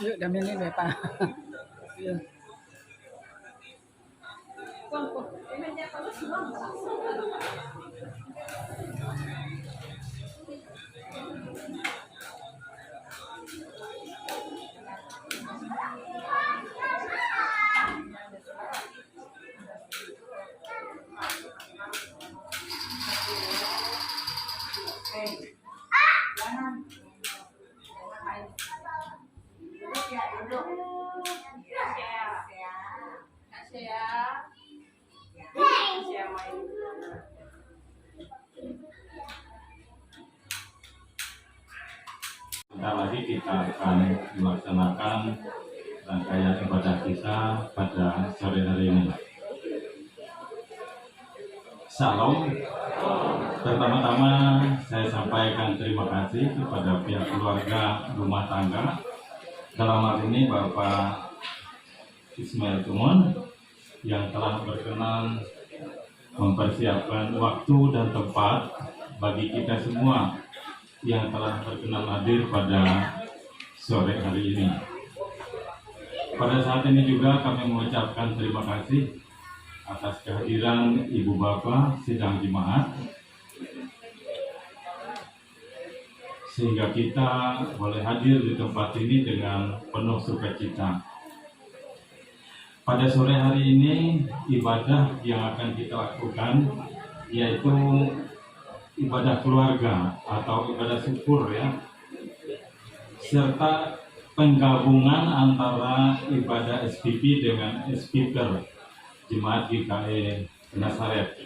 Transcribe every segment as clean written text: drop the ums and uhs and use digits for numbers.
Yuk, daminin deh, Pak. Yuk. Sebentar lagi kita akan melaksanakan rangkaian ibadah kita pada sore hari ini. Salam. Pertama-tama saya sampaikan terima kasih kepada pihak keluarga rumah tangga, dalam hal ini Bapak Ismail Tumon yang telah berkenan mempersiapkan waktu dan tempat bagi kita semua yang telah berkenan hadir pada sore hari ini. Pada saat ini juga kami mengucapkan terima kasih atas kehadiran Ibu Bapak sidang jemaat, sehingga kita boleh hadir di tempat ini dengan penuh sukacita. Pada sore hari ini ibadah yang akan kita lakukan yaitu ibadah keluarga atau ibadah syukur ya, serta penggabungan antara ibadah SPP dengan speaker Jemaat GKI Nazaret.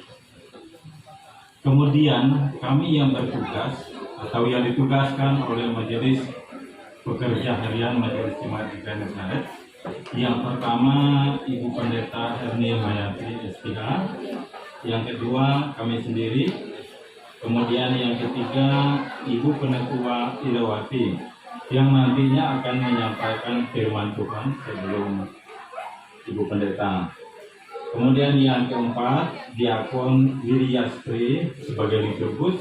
Kemudian kami yang bertugas atau yang ditugaskan oleh Majelis Pekerja Harian Majelis Jemaat GKI Nazaret, yang pertama Ibu Pendeta Herni Mayati SPH, yang kedua kami sendiri, kemudian yang ketiga Ibu Penetua Ilawati yang nantinya akan menyampaikan firman Tuhan sebelum Ibu Pendeta. Kemudian yang keempat Diakon Wiliastri sebagai liturgus.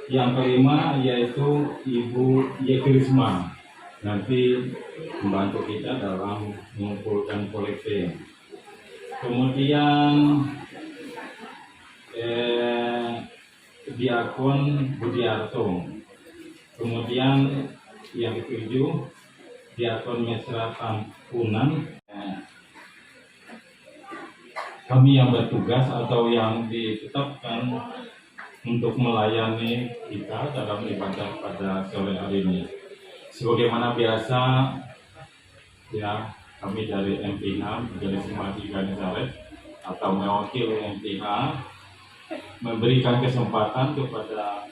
Yang kelima yaitu Ibu Yekrisma nanti membantu kita dalam mengumpulkan kolekte. Kemudian Diakon Budiarto. Kemudian yang ketujuh Diakon Mesra Tampunan. Kami yang bertugas atau yang ditetapkan untuk melayani kita dalam ibadah pada sore hari ini. Sebagaimana biasa ya, kami dari MPH Majelis Jemaat GKI Nazaret atau mewakili MPH memberikan kesempatan kepada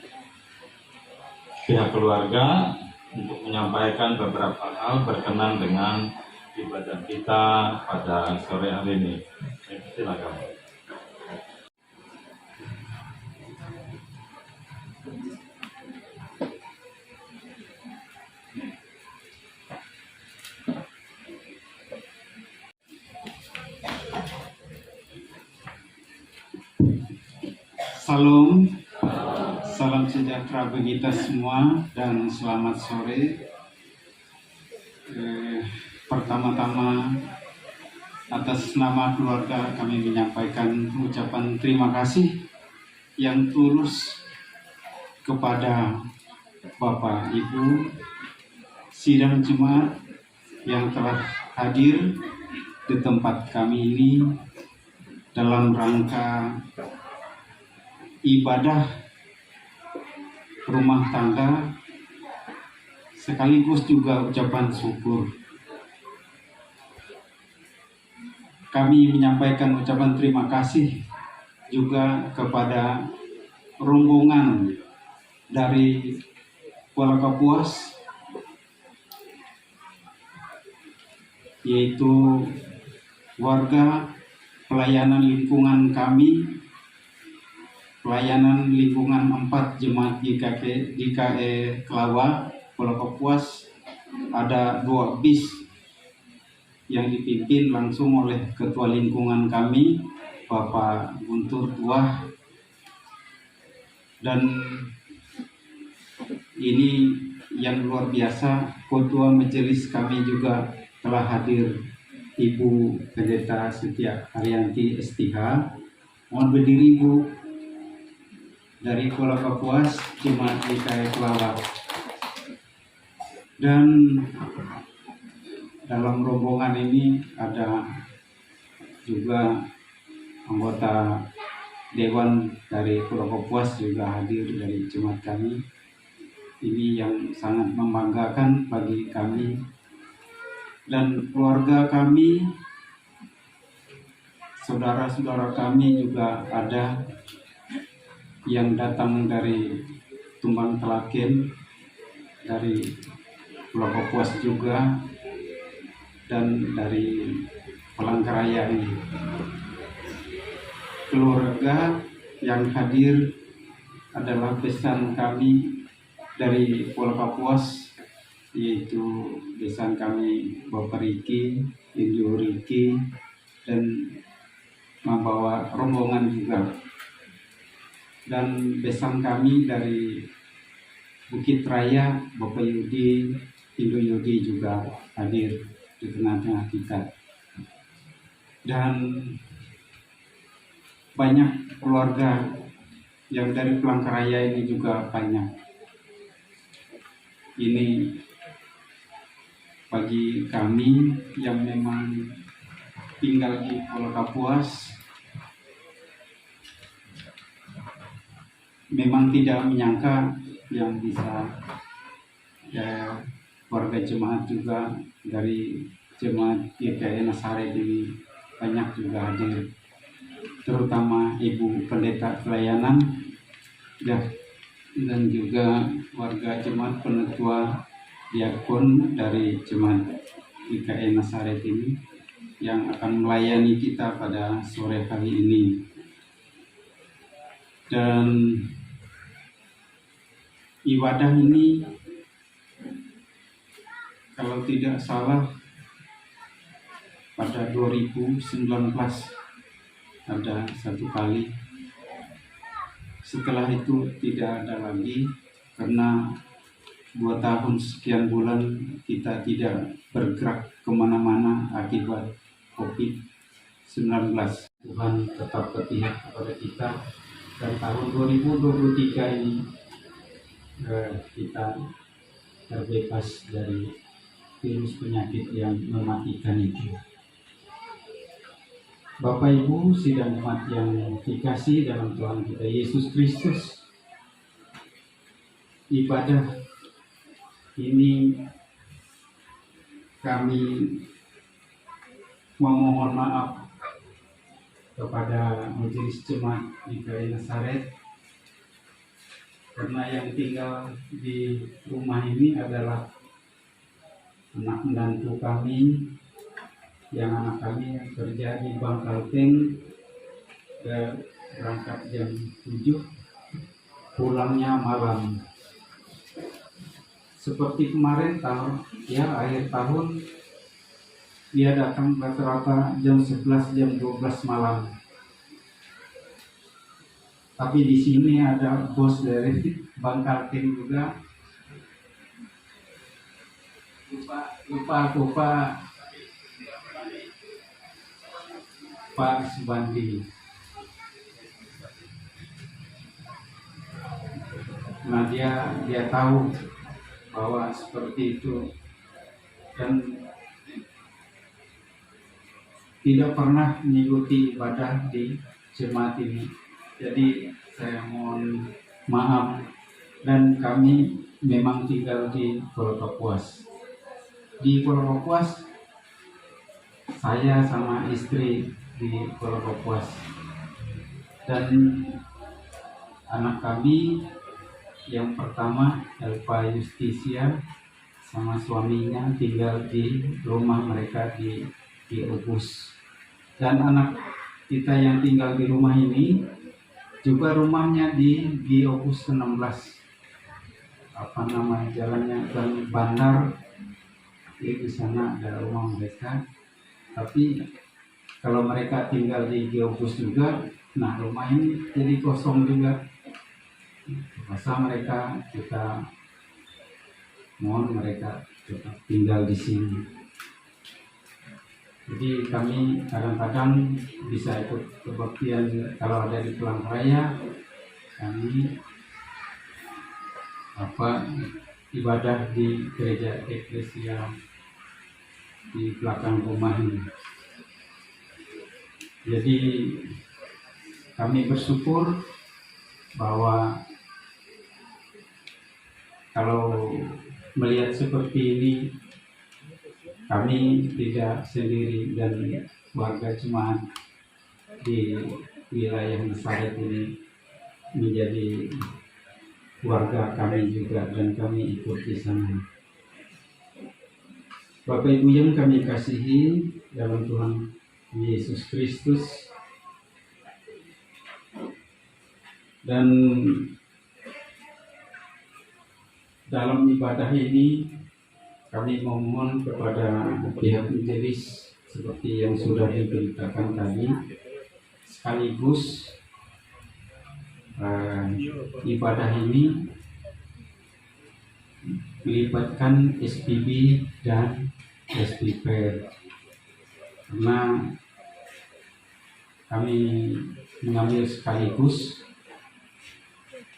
pihak keluarga untuk menyampaikan beberapa hal berkenan dengan ibadah kita pada sore hari ini. Silakan. Salam, salam sejahtera bagi kita semua dan selamat sore. Pertama-tama atas nama keluarga kami menyampaikan ucapan terima kasih yang tulus kepada Bapak Ibu sidang jemaat yang telah hadir di tempat kami ini dalam rangka ibadah rumah tangga sekaligus juga ucapan syukur. Kami menyampaikan ucapan terima kasih juga kepada rombongan dari Kuala Kapuas, yaitu warga pelayanan lingkungan kami, pelayanan lingkungan 4 jemaat GKE Kelawa, Kuala Kapuas. Ada 2 bis yang dipimpin langsung oleh Ketua Lingkungan kami, Bapak Guntur Tuah. Dan ini yang luar biasa, Ketua Majelis kami juga telah hadir, Ibu Pendeta Setia Haryanti STH. Mohon berdiri, Bu, dari Kuala Kapuas, Jemaat GKE Kelawa. Dan dalam rombongan ini ada juga anggota Dewan dari Kuala Kapuas juga hadir dari jemaat kami. Ini yang sangat membanggakan bagi kami dan keluarga kami, saudara-saudara kami juga ada yang datang dari Tumbang Telaken, dari Pulau Kapuas juga, dan dari Palangkaraya ini. Keluarga yang hadir adalah besan kami dari Pulau Kapuas, yaitu besan kami Bapak Riki, Ibu Riki, dan membawa rombongan juga. Dan besan kami dari Bukit Raya, Bapak Yudi, Ibu Yudi juga hadir di tengah-tengah kita. Dan banyak keluarga yang dari Palangkaraya ini juga banyak. Ini bagi kami yang memang tinggal di Pulau Kapuas memang tidak menyangka yang bisa warga jemaat juga dari jemaat GKE Nasaret ini banyak juga hadir, terutama Ibu Pendeta Pelayanan dan juga warga jemaat penetua diakon dari jemaat GKE Nasaret ini yang akan melayani kita pada sore hari ini. Dan ibadah ini kalau tidak salah pada 2019 ada satu kali. Setelah itu tidak ada lagi karena 2 tahun sekian bulan kita tidak bergerak kemana-mana akibat COVID-19. Tuhan tetap berpihak kepada kita, dan tahun 2023 ini kita terbebas dari virus penyakit yang mematikan itu. Bapak Ibu sidang jemaat yang dikasihi dalam Tuhan kita Yesus Kristus, ibadah ini kami memohon maaf kepada Majelis Jemaat GKE Nasaret, karena yang tinggal di rumah ini adalah anak menantu kami, yang anak kami kerja di Bangkalteng, berangkat jam 7, pulangnya malam. Seperti kemarin akhir tahun dia datang rata-rata jam 11, jam 12 malam. Tapi di sini ada bos dari Bangkalteng juga. Lupa Pak Subandi. Nah, dia tahu bahwa seperti itu, dan tidak pernah mengikuti ibadah di jemaat ini. Jadi saya mohon maaf, dan kami memang tinggal di Pulau Kapuas. Di Pulau Kapuas, saya sama istri di Pulau Kapuas, dan anak kami yang pertama Elva Justisia sama suaminya tinggal di rumah mereka di Ubus. Dan anak kita yang tinggal di rumah ini juga rumahnya di Opus 16, apa nama jalannya, dan Bandar, di sana ada rumah mereka. Tapi kalau mereka tinggal di Opus juga, nah rumah ini jadi kosong juga. Masa mereka, kita mohon mereka tetap tinggal di sini. Jadi kami kadang-kadang bisa ikut kebaktian kalau ada di Palangkaraya. Kami ibadah di gereja eklesia di belakang rumah ini. Jadi kami bersyukur bahwa kalau melihat seperti ini, kami tidak sendiri, dan warga jemaat di wilayah Nasaret ini menjadi warga kami juga, dan kami ikut di sana. Bapak Ibu yang kami kasihi dalam Tuhan Yesus Kristus, dan dalam ibadah ini kami memohon kepada pihak majelis seperti yang sudah diberitakan tadi, sekaligus ibadah ini melibatkan SPB dan SPP, karena kami mengambil sekaligus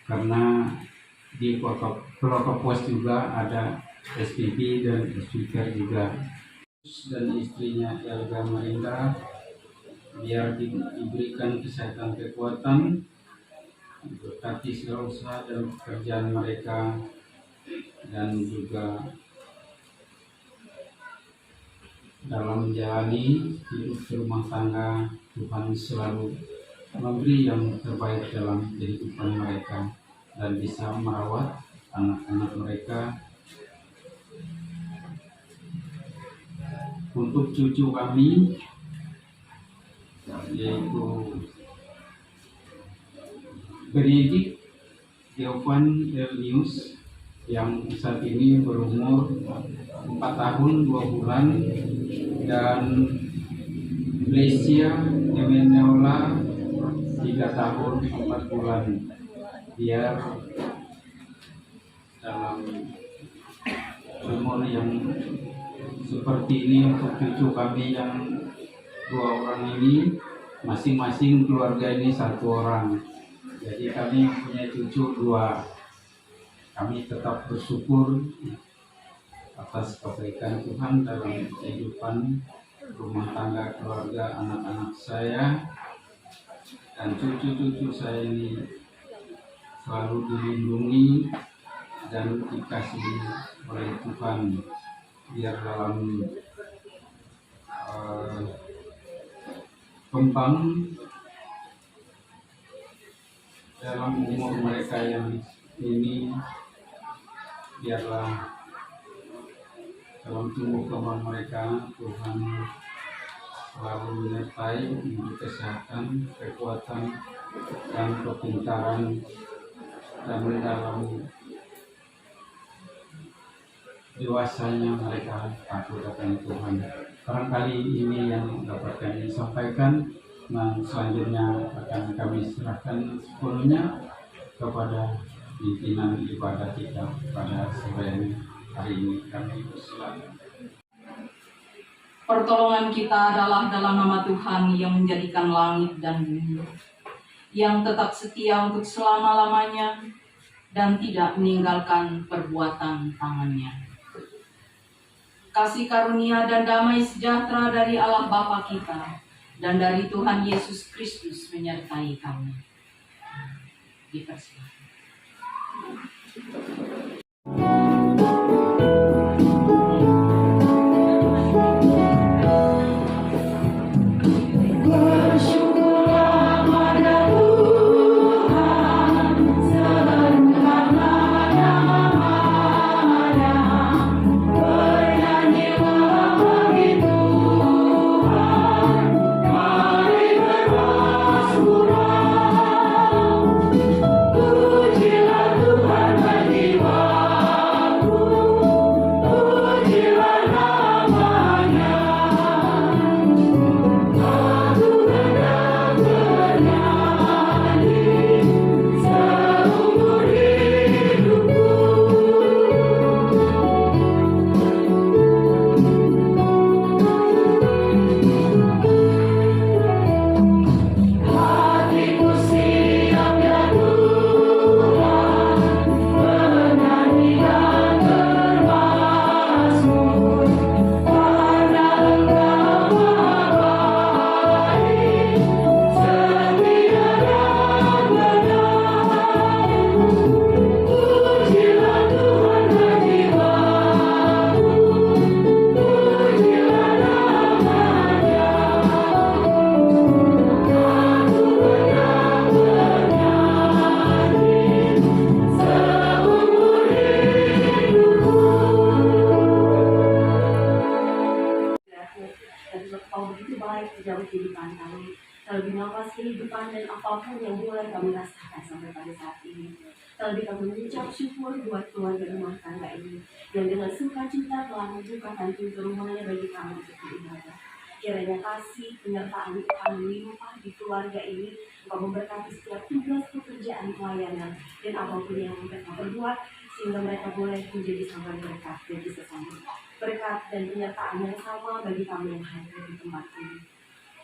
karena di Pulau Kapuas juga ada SPP dan speaker juga, dan istrinya Elga Marinda, biar diberikan kesehatan, kekuatan, berkati segala usaha dan pekerjaan mereka, dan juga dalam menjalani hidup rumah tangga, Tuhan selalu memberi yang terbaik dalam kehidupan mereka, dan bisa merawat anak-anak mereka. Untuk cucu kami, yaitu Benedict Yovan Elnius, yang saat ini berumur 4 tahun 2 bulan, dan Lesia Emeneola 3 tahun 4 bulan. Biar dalam umur yang seperti ini, untuk cucu kami yang 2 orang ini, masing-masing keluarga ini 1 orang. Jadi kami punya cucu 2. Kami tetap bersyukur atas kebaikan Tuhan dalam kehidupan rumah tangga, keluarga, anak-anak saya, dan cucu-cucu saya ini selalu dilindungi dan dikasihi oleh Tuhan, biar dalam kembang dalam umur mereka yang ini, biarlah dalam tumbuh kembang mereka Tuhan selalu menyertai, memberi kesehatan, kekuatan, dan kepintaran, dan dalam dewasanya mereka takut akan Tuhan. Barangkali ini yang dapat kami sampaikan, dan selanjutnya akan kami serahkan sepenuhnya kepada pimpinan ibadah kita pada sore hari ini. Kami persilakan. Pertolongan kita adalah dalam nama Tuhan yang menjadikan langit dan bumi, yang tetap setia untuk selama-lamanya, dan tidak meninggalkan perbuatan tangannya. Kasih karunia dan damai sejahtera dari Allah Bapa kita dan dari Tuhan Yesus Kristus menyertai kami. Dipersilakan. Kau begitu baik di dalam kehidupan kami. Terlebih nafas kehidupan dan apapun yang mulai kami rasakan sampai pada saat ini. Terlebih kami mengucap syukur buat keluarga rumah tangga ini yang dengan sukacita telah membukakan pintu rumahnya bagi kami untuk beribadah. Kiranya kasih penyertaan Tuhan melimpah di keluarga ini, Engkau memberkati setiap tugas pekerjaan pelayanan dan apapun yang mereka berbuat, sehingga mereka boleh menjadi sumber berkat bagi sesama. Berkat dan penyertaan yang sama bagi kami yang hadir di tempat ini.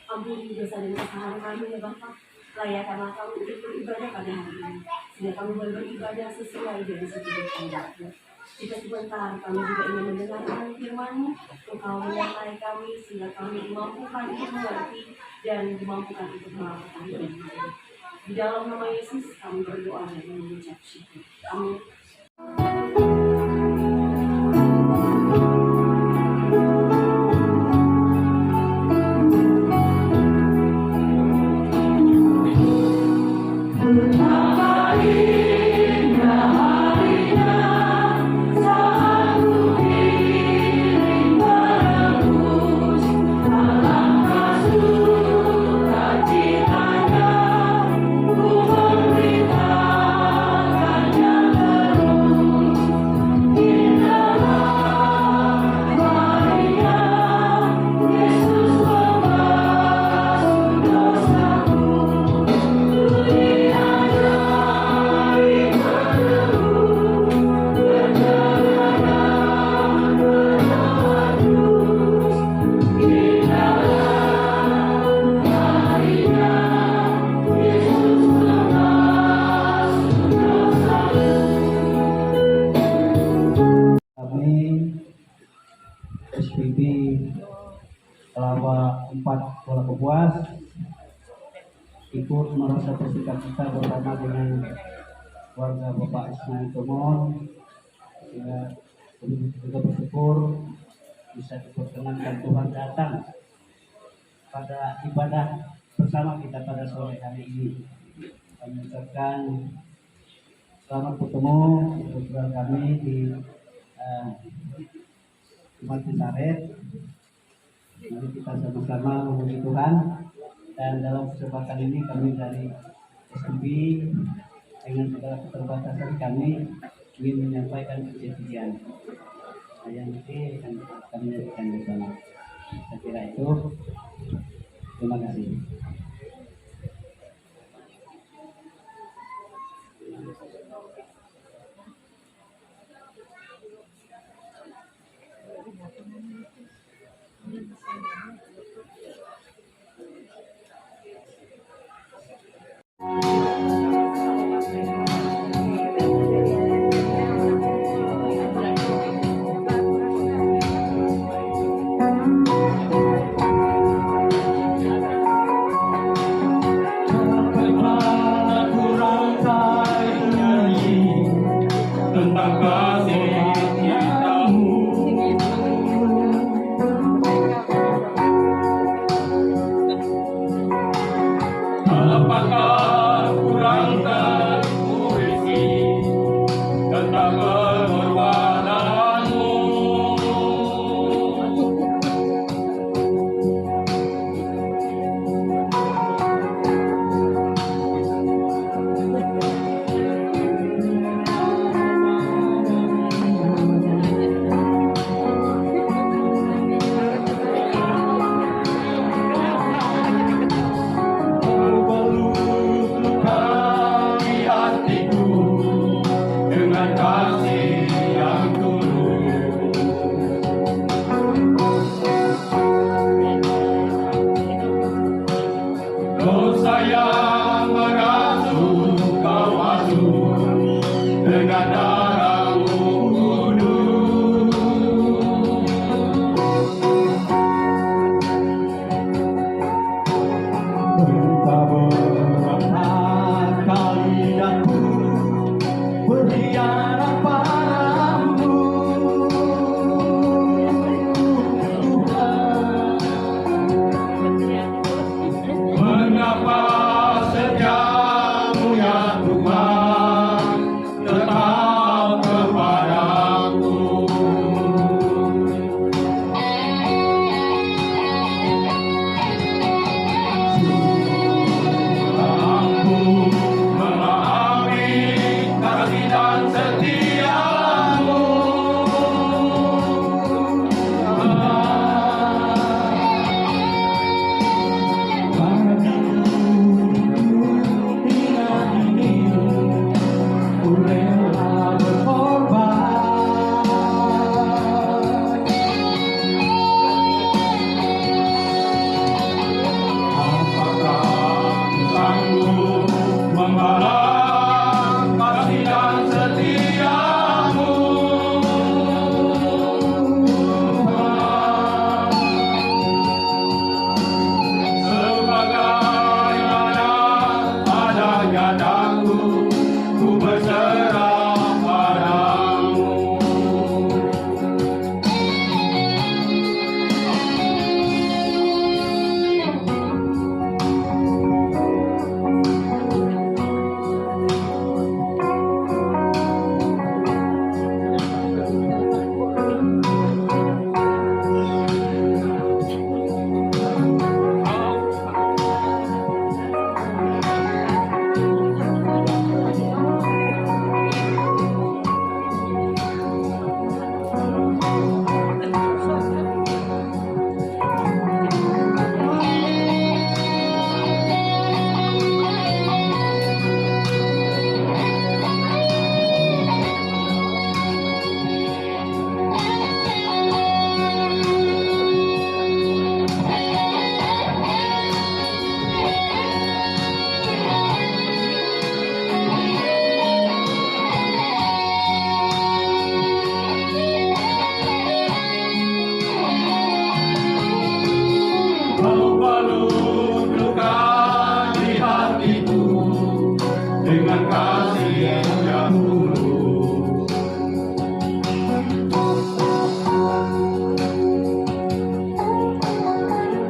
Ampuni dosa dan kesalahan kami ya Bapa. Layakkanlah kami untuk beribadah pada hari ini, sehingga kami boleh beribadah sesuai dengan sejujurnya kehendak-Mu. Jika sebentar kami juga ingin mendengarkan firman-Mu, Engkau menyertai kami sehingga kami dimampukan untuk mengerti dan dimampukan untuk melakukan ini. Di dalam nama Yesus kami berdoa dan mengucap syukur. Amin. SPB selama 4 bulan puas ikut merasa bersikap kita bersama dengan warga Bapak Ismail Tomon, sehingga juga bersyukur bisa diperkenankan Tuhan datang pada ibadah bersama kita pada sore hari ini. Kami ucapkan selamat bertemu saudara kami di Umat Pisaret. Mari kita sama-sama memuji Tuhan, dan dalam kesempatan ini kami dari SMB dengan segala keterbatasan kami ingin menyampaikan pujian. Yang nanti akan kami nyanyikan bersama. Saya kira itu. Terima kasih.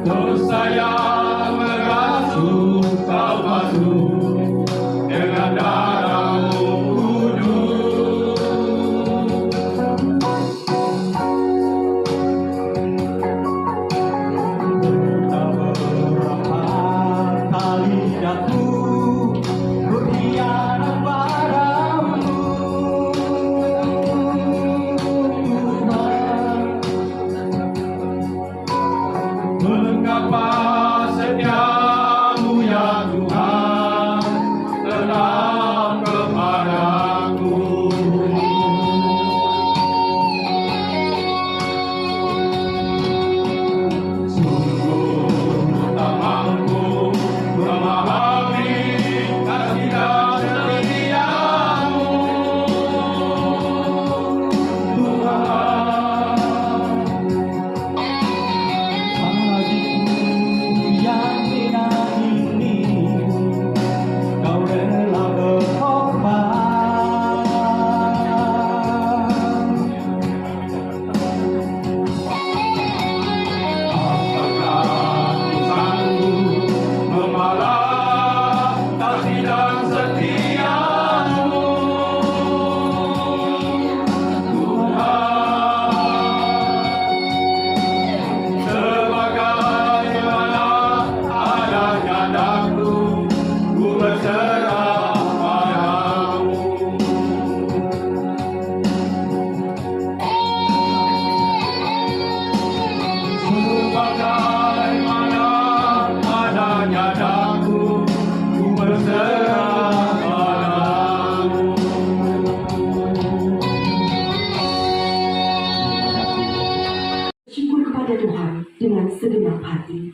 dosa yang merasuk kau masuk dengan darah-Mu kudus. Tak berapa kali aku berkhianat padamu, mengapa setiamu ya Tuhan tetap kepadaku. Sungguh tak mampu memahami kasih dan setiamu, Tuhan. Bagiku yang hina ini, Kau rela berkorban. Apakah Tuhanku membalas kasih dan setiamu, Tuhan? Sebagaimana adanya daku, ku berserah padamu. Sebagaimana adanya daku, ku berserah padamu. Syukur kepada Tuhan dengan segenap hati.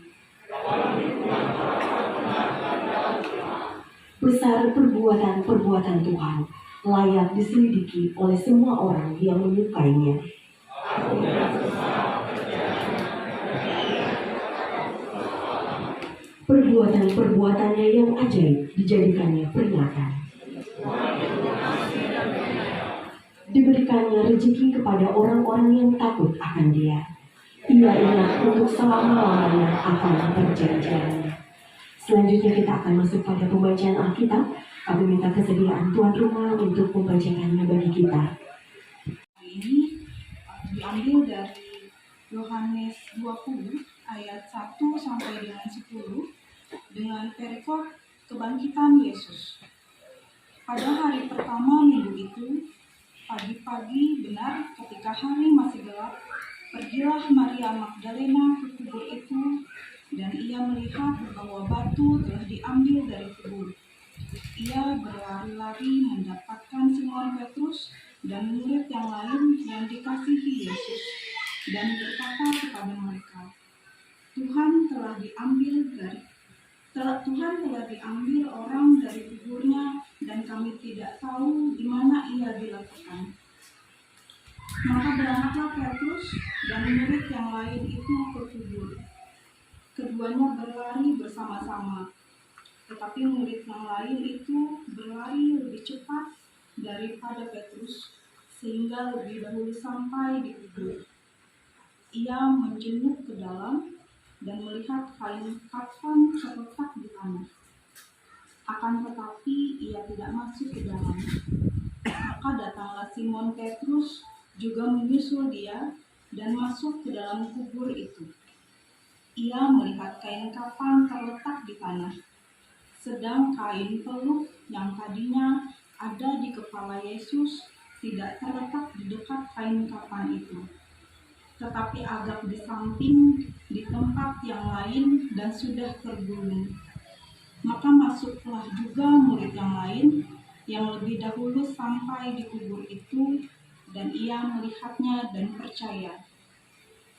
Besar perbuatan-perbuatan Tuhan, layak diselidiki oleh semua orang yang menyukainya. Perbuatan-perbuatannya yang ajaib dijadikannya peringatan. Diberikannya rezeki kepada orang-orang yang takut akan Dia. Ia ingat untuk selama-lamanya akan perjanjiannya. Selanjutnya kita akan masuk pada pembacaan Alkitab. Kami minta kesediaan tuan rumah untuk membacakannya bagi kita. Hari ini diambil dari Yohanes 20 ayat 1 sampai dengan 10 dengan perikop kebangkitan Yesus. Pada hari pertama minggu itu, pagi-pagi benar ketika hari masih gelap, pergilah Maria Magdalena ke kubur itu, dan ia melihat bahwa batu telah diambil dari kubur. Ia berlari-lari mendapatkan Simon Petrus dan murid yang lain yang dikasihi Yesus, dan berkata kepada mereka, Tuhan telah diambil orang dari kuburnya, dan kami tidak tahu di mana ia diletakkan. Maka berangkatlah Petrus dan murid yang lain itu ke kubur. Keduanya berlari bersama-sama, tetapi murid yang lain itu berlari lebih cepat daripada Petrus, sehingga lebih dahulu sampai di kubur. Ia menjenguk ke dalam dan melihat kain kafan terletak di tanah. Akan tetapi ia tidak masuk ke dalam. Maka datanglah Simon Petrus juga menyusul dia dan masuk ke dalam kubur itu. Ia melihat kain kafan terletak di tanah, sedang kain peluk yang tadinya ada di kepala Yesus tidak terletak di dekat kain kafan itu, tetapi agak di samping di tempat yang lain dan sudah tergulung. Maka masuklah juga murid yang lain yang lebih dahulu sampai di kubur itu, dan ia melihatnya dan percaya.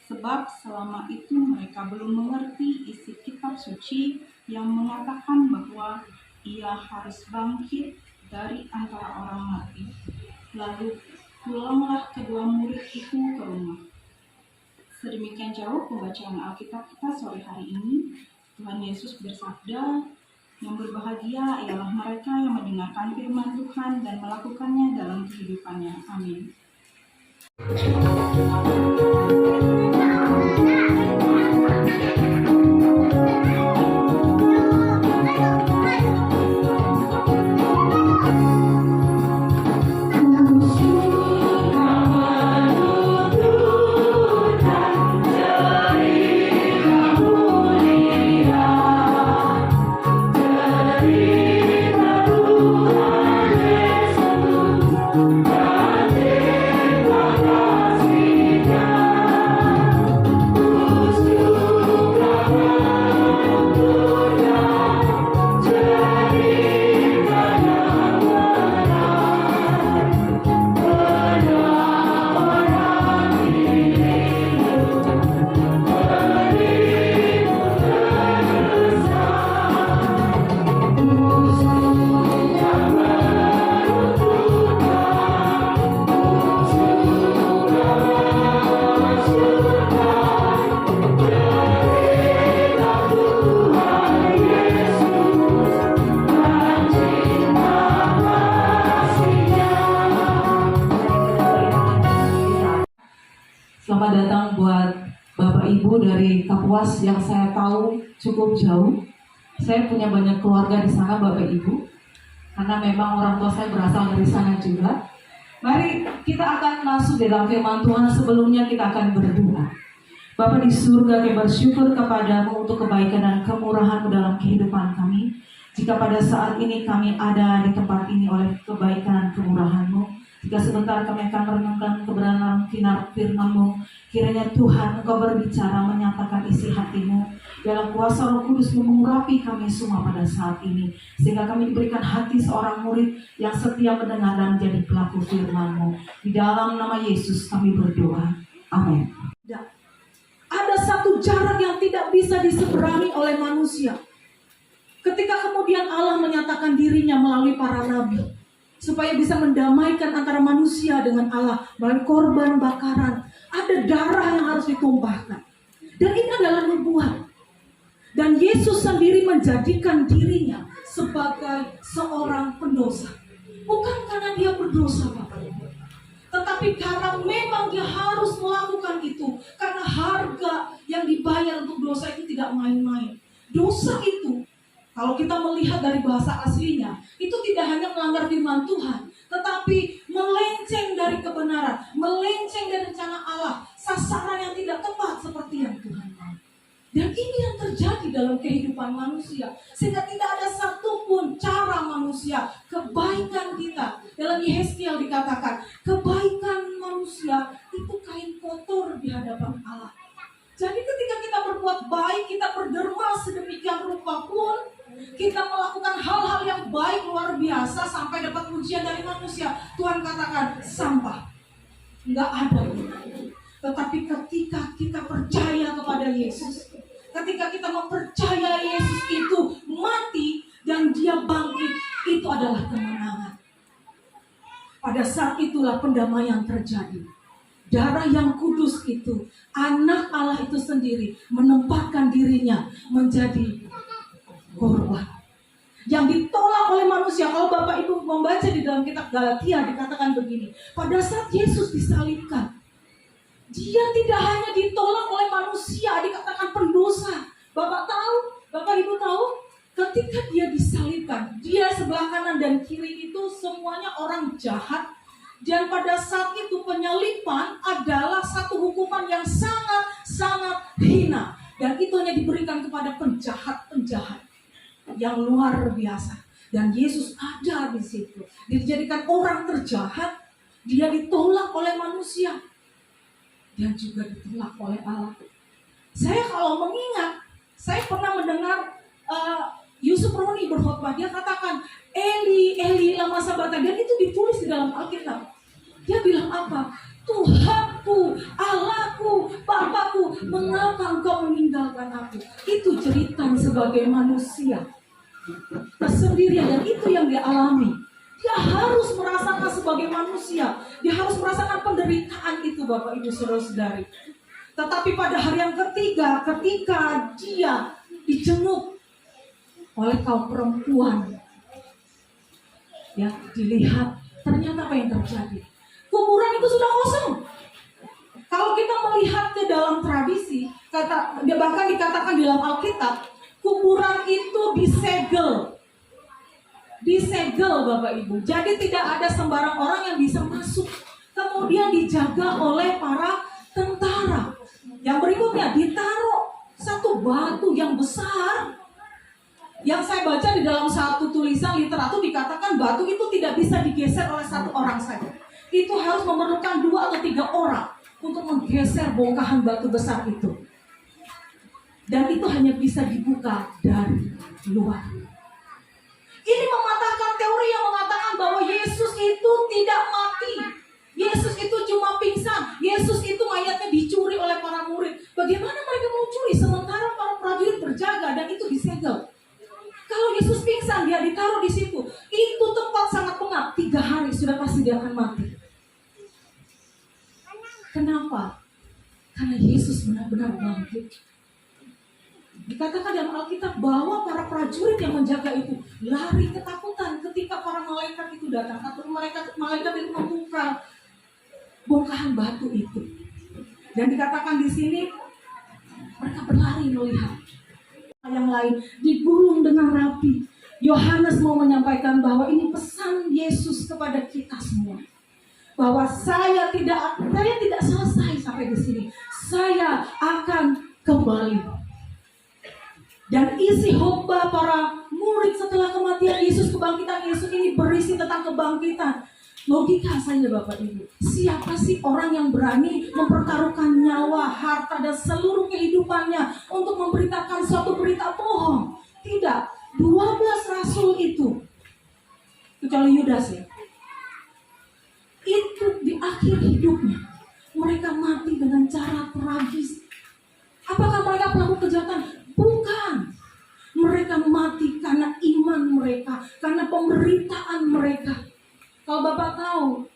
Sebab selama itu mereka belum mengerti isi kitab suci yang mengatakan bahwa ia harus bangkit dari antara orang mati. Lalu pulanglah kedua murid itu ke rumah. Sedemikian jauh pembacaan Alkitab kita sore hari ini. Tuhan Yesus bersabda, yang berbahagia ialah mereka yang mendengarkan firman Tuhan dan melakukannya dalam kehidupannya. Amin. Ibu dari Kapuas yang saya tahu cukup jauh. Saya punya banyak keluarga di sana Bapak Ibu. Karena memang orang tua saya berasal dari sana juga. Mari kita akan masuk dalam firman Tuhan. Sebelumnya kita akan berdoa. Bapa di surga, kami bersyukur kepadamu untuk kebaikan dan kemurahan-Mu dalam kehidupan kami. Jika pada saat ini kami ada di tempat ini oleh kebaikan dan kemurahan-Mu, jika sebentar kami akan merenungkan kebenaran firman-Mu, kiranya Tuhan Engkau berbicara, menyatakan isi hati-Mu dalam kuasa Roh Kudus mengurapi kami semua pada saat ini, sehingga kami diberikan hati seorang murid yang setia mendengar dan menjadi pelaku firman-Mu. Di dalam nama Yesus kami berdoa. Amin. Ada satu jarak yang tidak bisa diseberangi oleh manusia. Ketika kemudian Allah menyatakan dirinya melalui para nabi, supaya bisa mendamaikan antara manusia dengan Allah melalui korban bakaran. Ada darah yang harus ditumpahkan. Dan ini adalah nubuat. Dan Yesus sendiri menjadikan dirinya sebagai seorang pendosa. Bukan karena dia berdosa, Bapak Ibu, tetapi karena memang dia harus melakukan itu. Karena harga yang dibayar untuk dosa itu tidak main-main. Dosa itu, kalau kita melihat dari bahasa aslinya, itu tidak hanya melanggar firman Tuhan, tetapi melenceng dari kebenaran, melenceng dari rencana Allah, sasaran yang tidak tepat seperti yang Tuhan mau. Dan ini yang terjadi dalam kehidupan manusia, sehingga tidak ada satupun cara manusia, kebaikan kita. Dalam Yehezkiel dikatakan, kebaikan manusia itu kain kotor di hadapan Allah. Jadi ketika kita berbuat baik, kita berderma sedemikian rupa pun, kita melakukan hal-hal yang baik luar biasa sampai dapat pujian dari manusia, Tuhan katakan sampah, nggak ada. Tetapi ketika kita percaya kepada Yesus, ketika kita mempercayai Yesus itu mati dan dia bangkit, itu adalah kemenangan. Pada saat itulah pendamaian terjadi. Darah yang kudus itu, anak Allah itu sendiri menempatkan dirinya menjadi korban yang ditolak oleh manusia. Kalau Bapak Ibu membaca di dalam kitab Galatia, dikatakan begini, pada saat Yesus disalibkan, dia tidak hanya ditolak oleh manusia, dikatakan pendosa. Bapak Ibu tahu, ketika dia disalibkan, dia sebelah kanan dan kiri itu semuanya orang jahat. Dan pada saat itu penyaliban adalah satu hukuman yang sangat-sangat hina. Dan itu hanya diberikan kepada penjahat-penjahat yang luar biasa. Dan Yesus ada di situ. Dia dijadikan orang terjahat. Dia ditolak oleh manusia. Dan juga ditolak oleh Allah. Saya kalau mengingat, saya pernah mendengar Yusuf Roni berkhotbah. Dia katakan, Eli, Eli lama sabachthani. Dan itu ditulis di dalam Alkitab. Dia bilang apa? Tuhanku, Allahku, Bapakku, mengapa engkau meninggalkan aku? Itu cerita sebagai manusia kesendirian, dan itu yang dia alami. Dia harus merasakan sebagai manusia. Dia harus merasakan penderitaan itu, Bapak Ibu Saudara-saudari. Tetapi pada hari yang ketiga, ketika dia dijenguk oleh kaum perempuan, ya, dilihat ternyata apa yang terjadi. Kuburan itu sudah kosong. Kalau kita melihat ke dalam tradisi, bahkan dikatakan di dalam Alkitab, kuburan itu disegel Bapak Ibu. Jadi tidak ada sembarang orang yang bisa masuk. Kemudian dijaga oleh para tentara. Yang berikutnya ditaruh satu batu yang besar. Yang saya baca di dalam satu tulisan literatur dikatakan batu itu tidak bisa digeser oleh satu orang saja. Itu harus memerlukan 2 atau 3 orang untuk menggeser bongkahan batu besar itu. Dan itu hanya bisa dibuka dari luar. Ini mematahkan teori yang mengatakan bahwa Yesus itu tidak mati. Yesus itu cuma pingsan. Yesus itu mayatnya dicuri oleh para murid. Bagaimana mereka mau curi sementara para prajurit berjaga dan itu disegel? Kalau Yesus pingsan, dia ditaruh di situ. Itu tempat sangat pengap. 3 hari sudah pasti dia akan mati. Kenapa? Karena Yesus benar-benar bangkit. Dikatakan dalam Alkitab bahwa para prajurit yang menjaga itu lari ketakutan ketika para malaikat itu datang. Atau malaikat itu membuka bongkahan batu itu. Dan dikatakan di sini berlari melihat. Yang lain digulung dengan rapi. Yohanes mau menyampaikan bahwa ini pesan Yesus kepada kita semua. Bahwa saya tidak selesai sampai di sini. Saya akan kembali. Dan isi khotbah para murid setelah kematian Yesus, kebangkitan Yesus ini berisi tentang kebangkitan. Logika saja Bapak Ibu, siapa sih orang yang berani mempertaruhkan nyawa, harta, dan seluruh kehidupannya untuk memberitakan suatu berita bohong? Tidak, 12 rasul itu, kecuali Yudas ya, itu di akhir hidupnya mereka mati dengan cara tragis. Apakah mereka pelaku kejahatan? Bukan. Mereka mati karena iman mereka, karena pemberitaan mereka. Kalau Bapak tahu,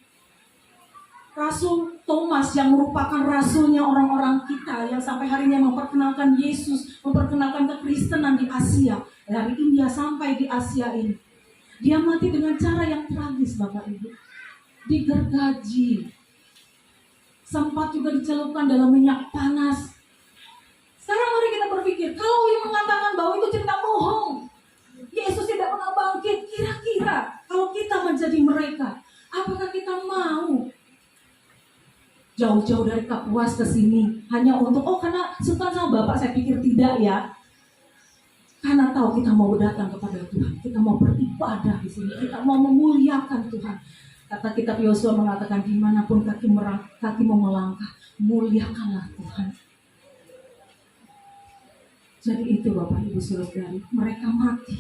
Rasul Thomas yang merupakan rasulnya orang-orang kita yang sampai hari ini memperkenalkan Yesus, memperkenalkan kekristenan di Asia, dari India sampai di Asia ini. Dia mati dengan cara yang tragis Bapak Ibu. Digergaji. Sempat juga dicelupkan dalam minyak panas. Sekarang mari kita berpikir, kalau yang mengatakan bahwa itu cerita bohong, Yesus tidak pernah bangkit, kira-kira kalau kita menjadi mereka, apakah kita mau jauh-jauh dari Kapuas ke sini hanya untuk karena Sultan sama Bapak? Saya pikir tidak ya. Karena tahu kita mau datang kepada Tuhan, kita mau beribadah di sini, kita mau memuliakan Tuhan. Kata kitab Yosua mengatakan, dimanapun kaki mau melangkah, muliakanlah Tuhan. Jadi itu Bapak Ibu Saudari, mereka mati.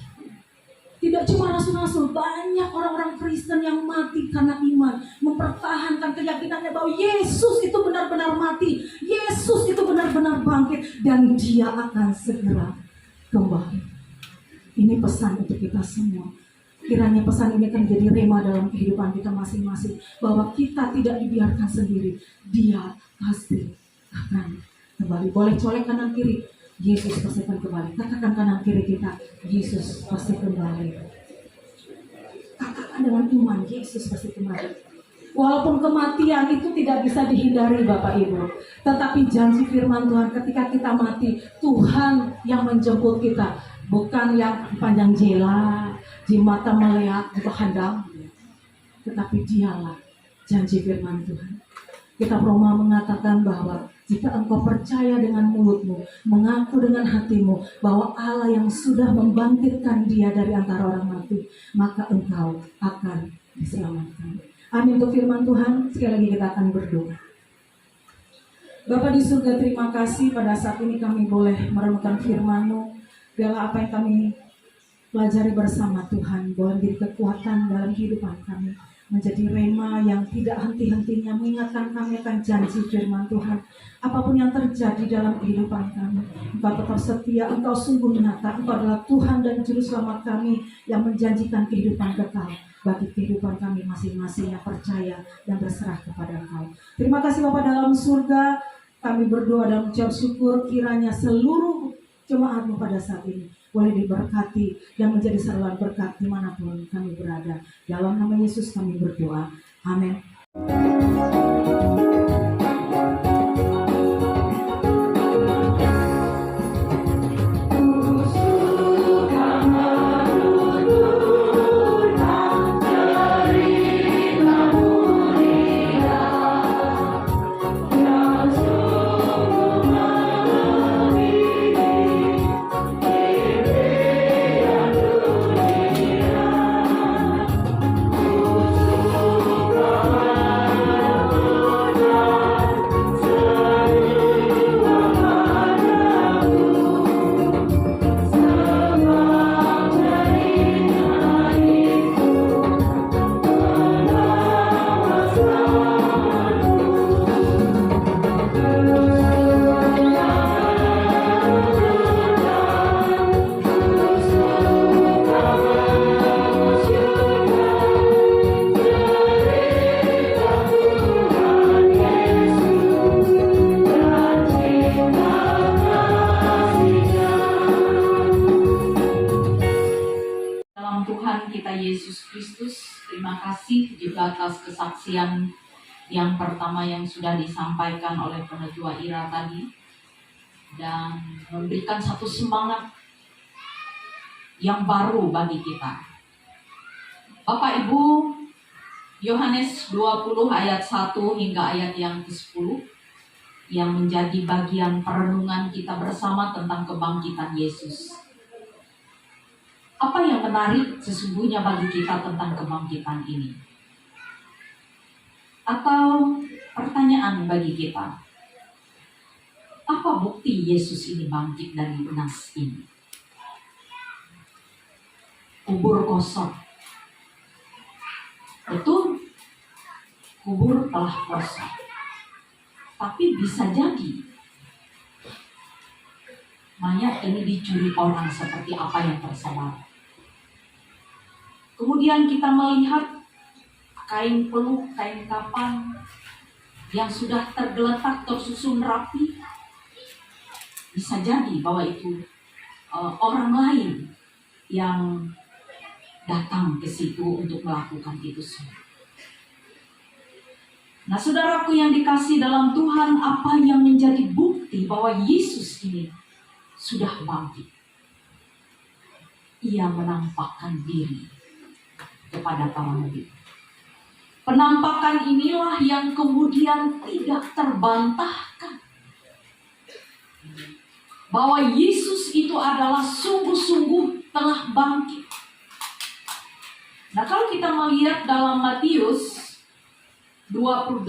Tidak cuma rasul-rasul, banyak orang-orang Kristen yang mati karena iman, mempertahankan keyakinannya bahwa Yesus itu benar-benar mati, Yesus itu benar-benar bangkit, dan Dia akan segera kembali. Ini pesan untuk kita semua. Kiranya pesan ini akan menjadi rema dalam kehidupan kita masing-masing, bahwa kita tidak dibiarkan sendiri, Dia pasti akan kembali. Boleh colek kanan kiri, Yesus pasti akan kembali. Katakan kanan kiri kita, Yesus pasti kembali. Katakan dengan iman, Yesus pasti kembali. Walaupun kematian itu tidak bisa dihindari Bapak Ibu, tetapi janji firman Tuhan, ketika kita mati, Tuhan yang menjemput kita, bukan yang panjang jela, di mata melihat, di handang, tetapi Dialah janji firman Tuhan. Kitab Roma mengatakan bahwa jika engkau percaya dengan mulutmu, mengaku dengan hatimu bahwa Allah yang sudah membangkitkan Dia dari antara orang mati, maka engkau akan diselamatkan. Amin untuk firman Tuhan. Sekali lagi kita akan berdoa. Bapa di surga, terima kasih pada saat ini kami boleh merenungkan firman-Mu. Biarlah apa yang kami pelajari bersama Tuhan boleh menjadi kekuatan dalam kehidupan kami, menjadi rema yang tidak henti-hentinya mengingatkan kami akan janji firman Tuhan. Apapun yang terjadi dalam kehidupan kami, Engkau tetap setia, Engkau sungguh nyata, Engkau adalah Tuhan dan Juru Selamat kami yang menjanjikan kehidupan kekal bagi kehidupan kami masing-masing yang percaya dan berserah kepada Engkau. Terima kasih Bapa dalam surga, kami berdoa dan ucap syukur kiranya seluruh jemaat-Mu pada saat ini boleh diberkati dan menjadi saluran berkat dimanapun kami berada. Dalam nama Yesus kami berdoa. Amin. Terima kasih juga atas kesaksian yang pertama yang sudah disampaikan oleh Penetua Ira tadi. dan memberikan satu semangat yang baru bagi kita. Bapak Ibu, Yohanes 20 ayat 1 hingga ayat yang ke-10 yang menjadi bagian perenungan kita bersama tentang kebangkitan Yesus. Apa yang menarik sesungguhnya bagi kita tentang kebangkitan ini? Atau pertanyaan bagi kita, apa bukti Yesus ini bangkit dari nas ini? Kubur kosong. Betul, kubur telah kosong. Tapi bisa jadi mayat ini dicuri orang seperti apa yang tersebar. Kemudian kita melihat kain peluk, kain kapan yang sudah tergeletak, tersusun rapi. Bisa jadi bahwa itu orang lain yang datang ke situ untuk melakukan itu semua. Nah, saudaraku yang dikasih dalam Tuhan, apa yang menjadi bukti bahwa Yesus ini sudah bangkit? Ia menampakkan diri kepada para murid. Penampakan inilah yang kemudian tidak terbantahkan. Bahwa Yesus itu adalah sungguh-sungguh telah bangkit. Nah, kalau kita melihat dalam Matius 28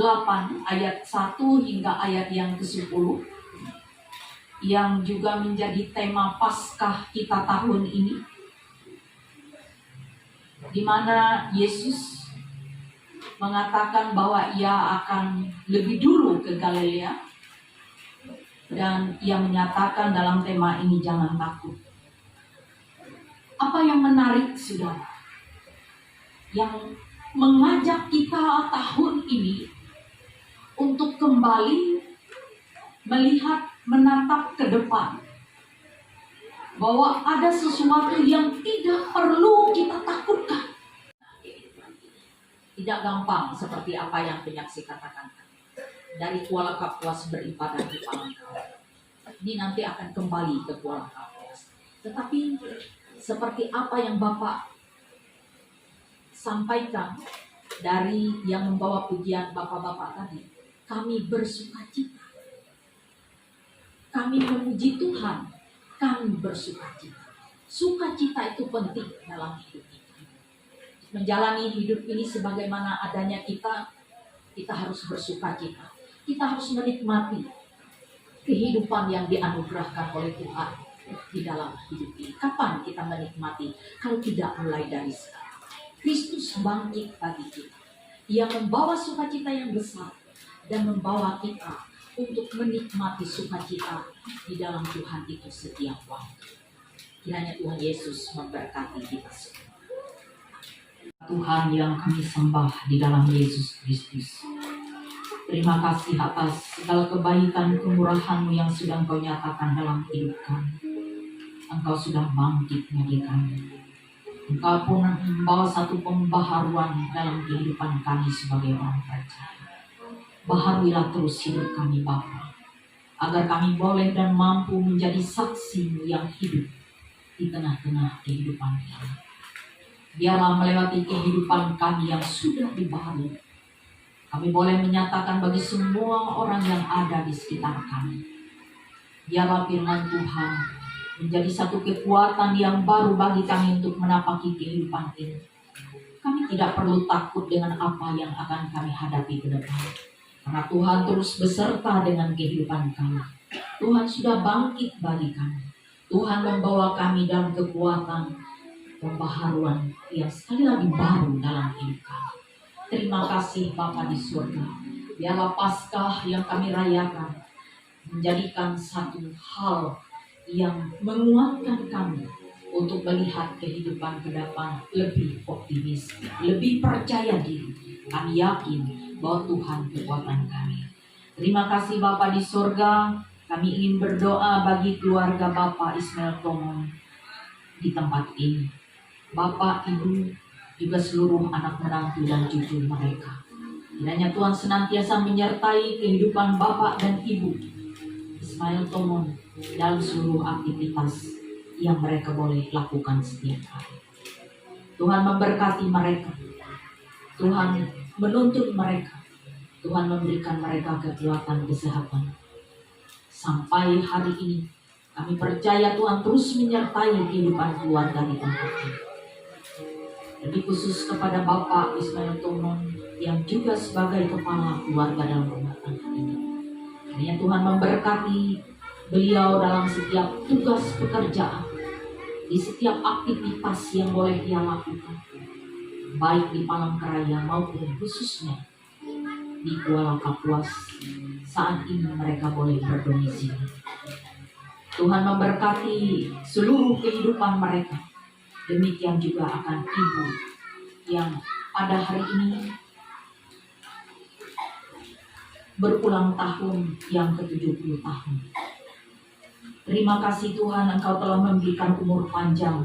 ayat 1 hingga ayat yang ke-10 yang juga menjadi tema Paskah kita tahun ini, di mana Yesus mengatakan bahwa ia akan lebih dulu ke Galilea, dan ia menyatakan dalam tema ini jangan takut. Apa yang menarik, saudara, yang mengajak kita tahun ini untuk kembali melihat, menatap ke depan, bahwa ada sesuatu yang tidak perlu kita takutkan. Tidak gampang seperti apa yang penyaksi katakan. Dari Kuala Kapuas beribadah di Palangkaraya. Ini nanti akan kembali ke Kuala Kapuas. Tetapi seperti apa yang Bapak sampaikan dari yang membawa pujian Bapak-Bapak tadi, kami bersukacita. Kami memuji Tuhan. Kami bersukacita. Sukacita itu penting dalam hidup kita. Menjalani hidup ini sebagaimana adanya kita harus bersukacita. Kita harus menikmati kehidupan yang dianugerahkan oleh Tuhan di dalam hidup ini. Kapan kita menikmati kalau tidak mulai dari sekarang? Kristus bangkit bagi kita. Ia membawa sukacita yang besar dan membawa kita untuk menikmati sukacita di dalam Tuhan itu setiap waktu. Kiranya Tuhan Yesus memberkati kita semua. Tuhan yang kami sembah di dalam Yesus Kristus, terima kasih atas segala kebaikan kemurahan-Mu yang sudah Engkau nyatakan dalam hidup kami. Engkau sudah bangkit bagi kami. Engkau pun membawa satu pembaharuan dalam kehidupan kami sebagai orang percaya. Baharuilah terus hidup kami Bapa, agar kami boleh dan mampu menjadi saksi-Mu yang hidup di tengah-tengah kehidupan kami. Biarlah melewati kehidupan kami yang sudah dibaharui, kami boleh menyatakan bagi semua orang yang ada di sekitar kami. Biarlah firman Tuhan menjadi satu kekuatan yang baru bagi kami untuk menapaki kehidupan ini. Kami tidak perlu takut dengan apa yang akan kami hadapi ke depan, karena Tuhan terus beserta dengan kehidupan kami. Tuhan sudah bangkit bagi kami. Tuhan membawa kami dalam kekuatan pembaharuan yang sekali lagi baru dalam hidup kami. Terima kasih Bapa di surga. Biarlah Paskah yang kami rayakan menjadikan satu hal yang menguatkan kami untuk melihat kehidupan ke depan lebih optimis, lebih percaya diri. Kami yakin bahwa Tuhan kekuatan kami. Terima kasih Bapa di surga. Kami ingin berdoa bagi keluarga Bapak Ismail Tomo di tempat ini. Bapak, Ibu, juga seluruh anak menantu dan cucu mereka. Kiranya Tuhan senantiasa menyertai kehidupan Bapak dan Ibu Ismail Tomon dalam seluruh aktivitas yang mereka boleh lakukan setiap hari. Tuhan memberkati mereka. Tuhan menuntun mereka. Tuhan memberikan mereka kekuatan kesehatan. Sampai hari ini, kami percaya Tuhan terus menyertai kehidupan keluarga di tempat ini. Lebih khusus kepada Bapak Ismail Tomon yang juga sebagai kepala keluarga dalam rumah tangga ini. Kiranya Tuhan memberkati beliau dalam setiap tugas pekerjaan, di setiap aktivitas yang boleh dia lakukan, baik di Palangkaraya maupun khususnya di Kuala Kapuas saat ini mereka boleh berdomisili. Tuhan memberkati seluruh kehidupan mereka. Demikian juga akan ibu yang pada hari ini berulang tahun yang ke-70 tahun. Terima kasih Tuhan, Engkau telah memberikan umur panjang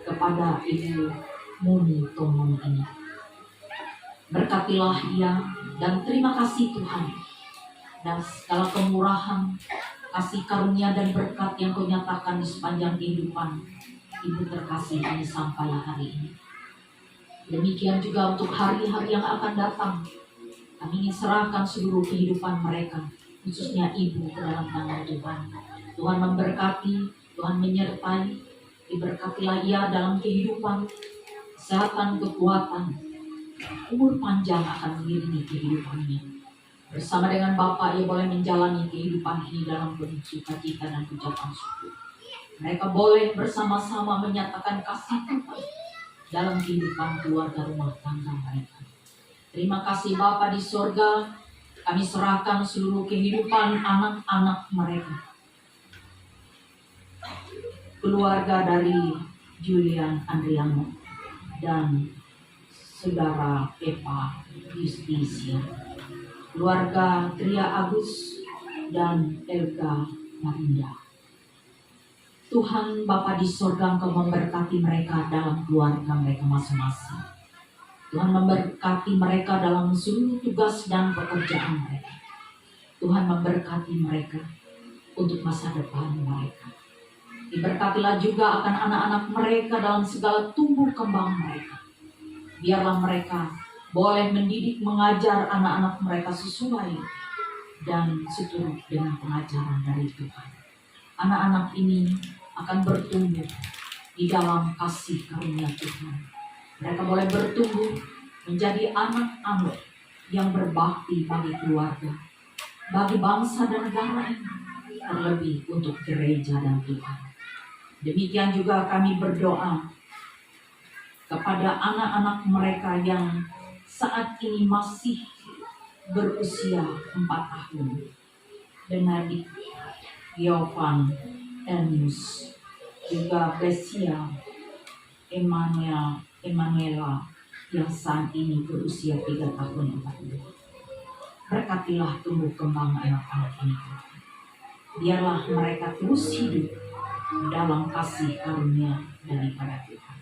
kepada Ibu Muni Tomon ini. Berkatilah ia dan terima kasih Tuhan. Dan segala kemurahan, kasih karunia dan berkat yang Kau nyatakan di sepanjang kehidupan Ibu terkasih ini sampai hari ini. Demikian juga untuk hari-hari yang akan datang. Kami ingin serahkan seluruh kehidupan mereka, khususnya Ibu ke dalam tangan Tuhan. Tuhan memberkati, Tuhan menyertai, diberkatilah ia dalam kehidupan, kesehatan, kekuatan, umur panjang akan mengiringi kehidupannya. Bersama dengan Bapa, ia boleh menjalani kehidupan ini dalam penuh sukacita dan ucapan syukur. Mereka boleh bersama-sama menyatakan kasih Tuhan dalam kehidupan keluarga rumah tangga mereka. Terima kasih Bapa di sorga, kami serahkan seluruh kehidupan anak-anak mereka. Keluarga dari Julian Andriano dan Saudara Pepa Justisia, keluarga Tria Agus dan Elga Marinda. Tuhan Bapa di sorga, Engkau memberkati mereka dalam keluarga mereka masing-masing. Tuhan memberkati mereka dalam seluruh tugas dan pekerjaan mereka. Tuhan memberkati mereka untuk masa depan mereka. Diberkatilah juga akan anak-anak mereka dalam segala tumbuh kembang mereka. Biarlah mereka boleh mendidik, mengajar anak-anak mereka sesuai dan seturut dengan pengajaran dari Tuhan. Anak-anak ini akan bertumbuh di dalam kasih karunia Tuhan. Mereka boleh bertumbuh menjadi anak-anak yang berbakti bagi keluarga, bagi bangsa dan negara ini, terlebih untuk gereja dan Tuhan. Demikian juga kami berdoa kepada anak-anak mereka yang saat ini masih berusia 4 tahun. Benadik, Yovan, Ernus, juga Besia, Emanuela yang saat ini berusia 3 tahun 4 bulan. Berkatilah tumbuh kembang anak-anak ini. Biarlah mereka terus hidup dalam kasih karunia daripada Tuhan.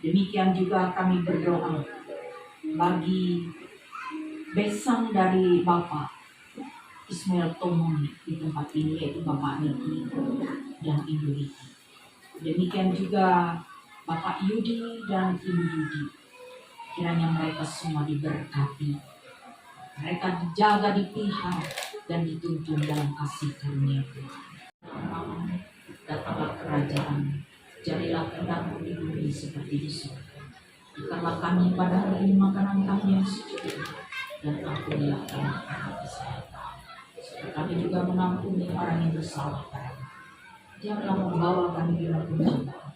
Demikian juga kami berdoa bagi besan dari Bapak Ismail Tomon di tempat ini, yaitu Bapak Niki dan Ibu Niki. Demikian juga Bapak Yudi dan Ibu Yudi. Kiranya mereka semua diberkati. Mereka dijaga, dipelihara, dan dituntun dalam kasih karunia Tuhan. Datanglah kerajaan, jadilah kehendak-Mu di bumi seperti di surga. Berikanlah kami pada hari ini makanan kami yang secukupnya, dan ampunilah kami kesalahan. Supaya kami juga mengampuni orang yang bersalah pada kami. Janganlah membawa kami dalam pencobaan,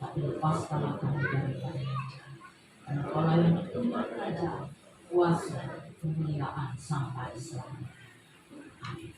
tapi lepaskanlah kami daripada yang jahat. Karena Kaulah yang bertumbuh kerajaan, kuasa, kemuliaan sampai selamanya. Amin.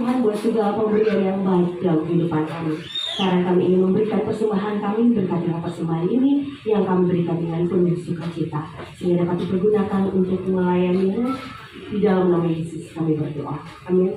Tuhan buat segala pemberian yang baik dalam kehidupan kami. Sekarang kami ingin memberikan persembahan kami, berkatilah persembahan ini yang kami berikan dengan penuh sukacita, sehingga dapat dipergunakan untuk melayani di dalam nama Yesus kami berdoa. Amin.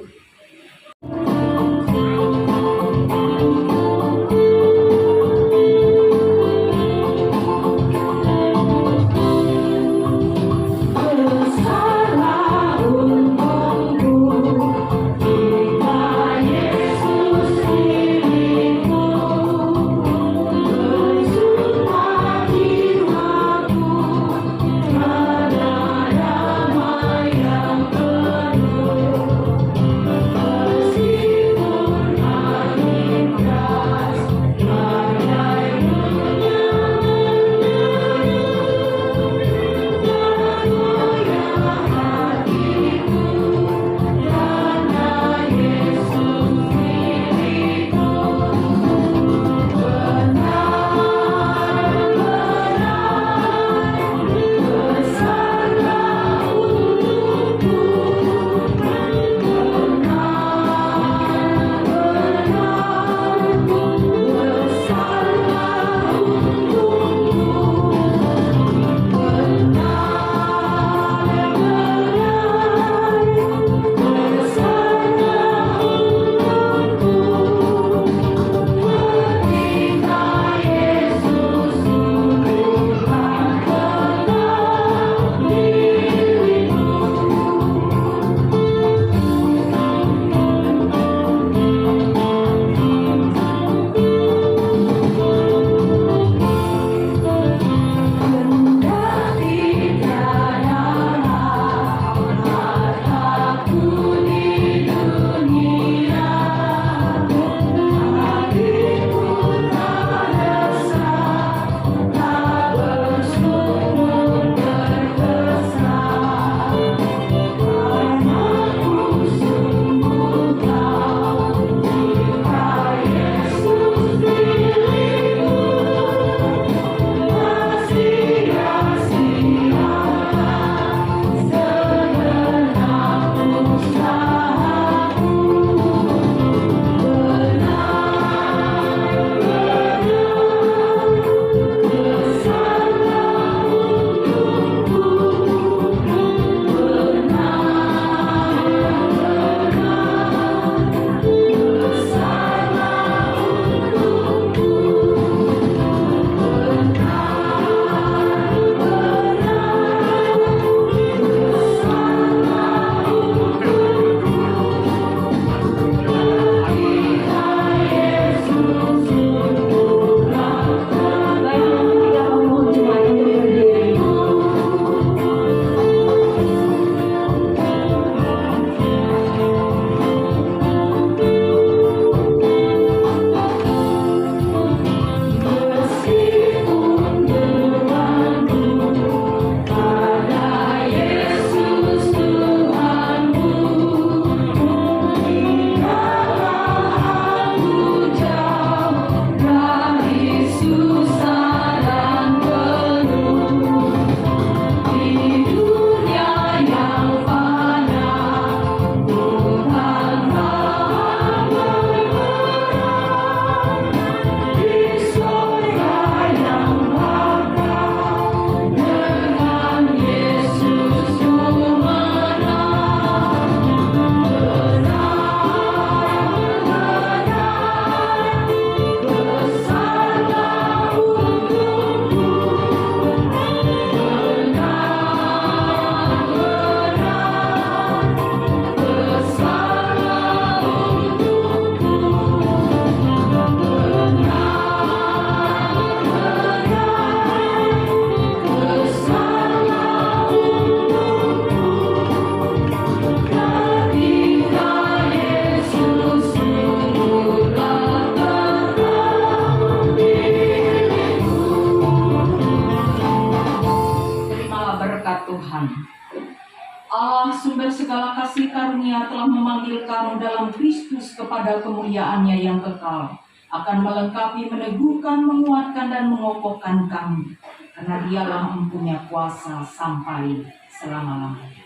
Allah sumber segala kasih karunia telah memanggil kamu dalam Kristus kepada kemuliaannya yang kekal, akan melengkapi, meneguhkan, menguatkan, dan mengokohkan kamu, karena dialah mempunyai kuasa sampai selama-lamanya.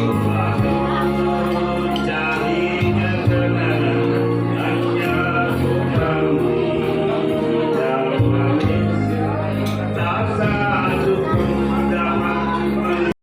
berdoa.